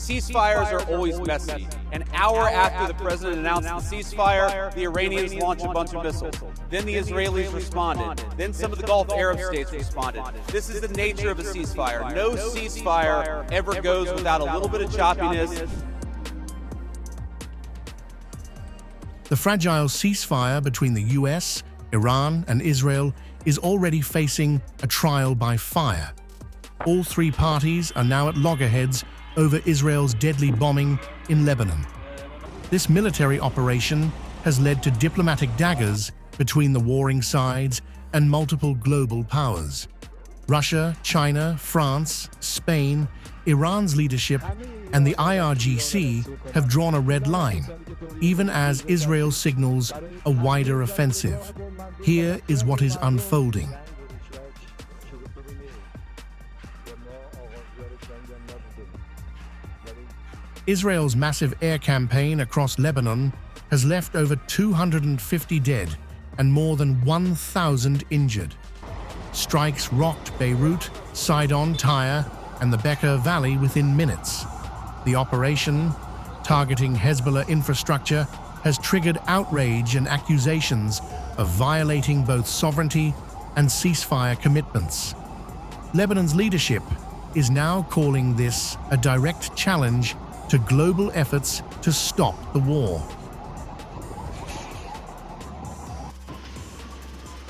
Ceasefires are always messy. An hour after the president announced the ceasefire, the Iranians launched a bunch of missiles. Then the Israelis responded. Then some of the Gulf Arab states responded. This is the nature of a ceasefire. No ceasefire ever goes without a little bit of choppiness. The fragile ceasefire between the US, Iran, and Israel is already facing a trial by fire. All three parties are now at loggerheads over Israel's deadly bombing in Lebanon. This military operation has led to diplomatic daggers between the warring sides and multiple global powers. Russia, China, France, Spain, Iran's leadership, and the IRGC have drawn a red line, even as Israel signals a wider offensive. Here is what is unfolding. Israel's massive air campaign across Lebanon has left over 250 dead and more than 1,000 injured. Strikes rocked Beirut, Sidon, Tyre, and the Beqaa Valley within minutes. The operation, targeting Hezbollah infrastructure, has triggered outrage and accusations of violating both sovereignty and ceasefire commitments. Lebanon's leadership is now calling this a direct challenge to global efforts to stop the war.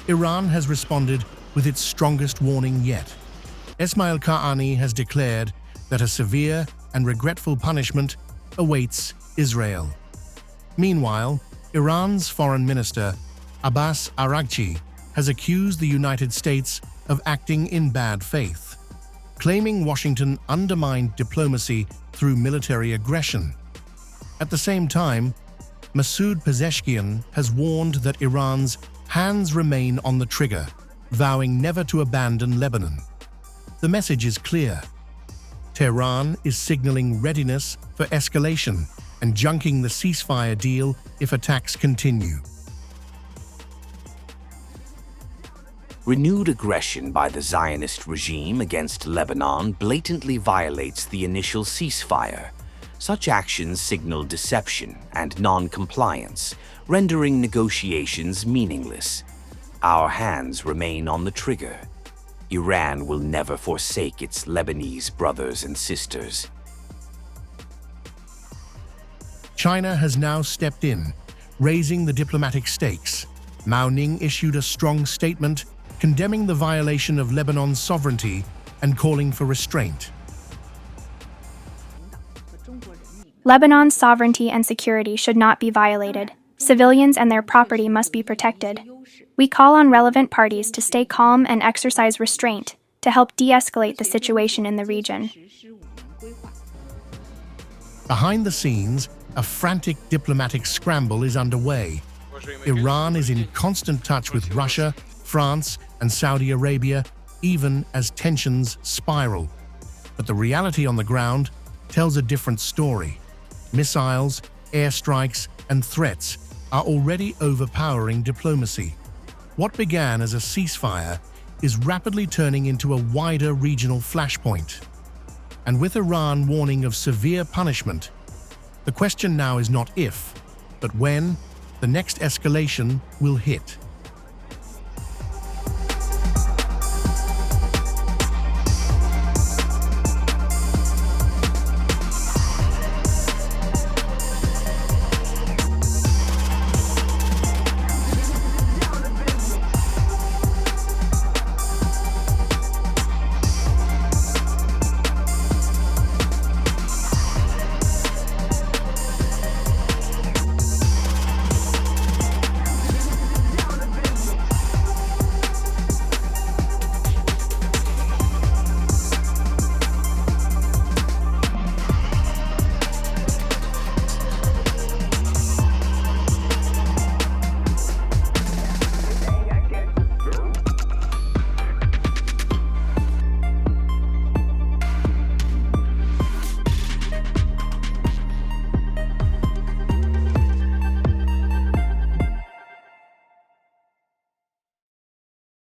Iran has responded with its strongest warning yet. Esmail Qa'ani has declared that a severe and regretful punishment awaits Israel. Meanwhile, Iran's foreign minister, Abbas Araghchi, has accused the United States of acting in bad faith, claiming Washington undermined diplomacy through military aggression. At the same time, Masoud Pezeshkian has warned that Iran's hands remain on the trigger, vowing never to abandon Lebanon. The message is clear. Tehran is signaling readiness for escalation and junking the ceasefire deal if attacks continue. Renewed aggression by the Zionist regime against Lebanon blatantly violates the initial ceasefire. Such actions signal deception and non-compliance, rendering negotiations meaningless. Our hands remain on the trigger. Iran will never forsake its Lebanese brothers and sisters. China has now stepped in, raising the diplomatic stakes. Mao Ning issued a strong statement condemning the violation of Lebanon's sovereignty and calling for restraint. Lebanon's sovereignty and security should not be violated. Civilians and their property must be protected. We call on relevant parties to stay calm and exercise restraint to help de-escalate the situation in the region. Behind the scenes, a frantic diplomatic scramble is underway. Iran is in constant touch with Russia, France, and Saudi Arabia, even as tensions spiral. But the reality on the ground tells a different story. Missiles, airstrikes, and threats are already overpowering diplomacy. What began as a ceasefire is rapidly turning into a wider regional flashpoint. And with Iran warning of severe punishment, the question now is not if, but when the next escalation will hit.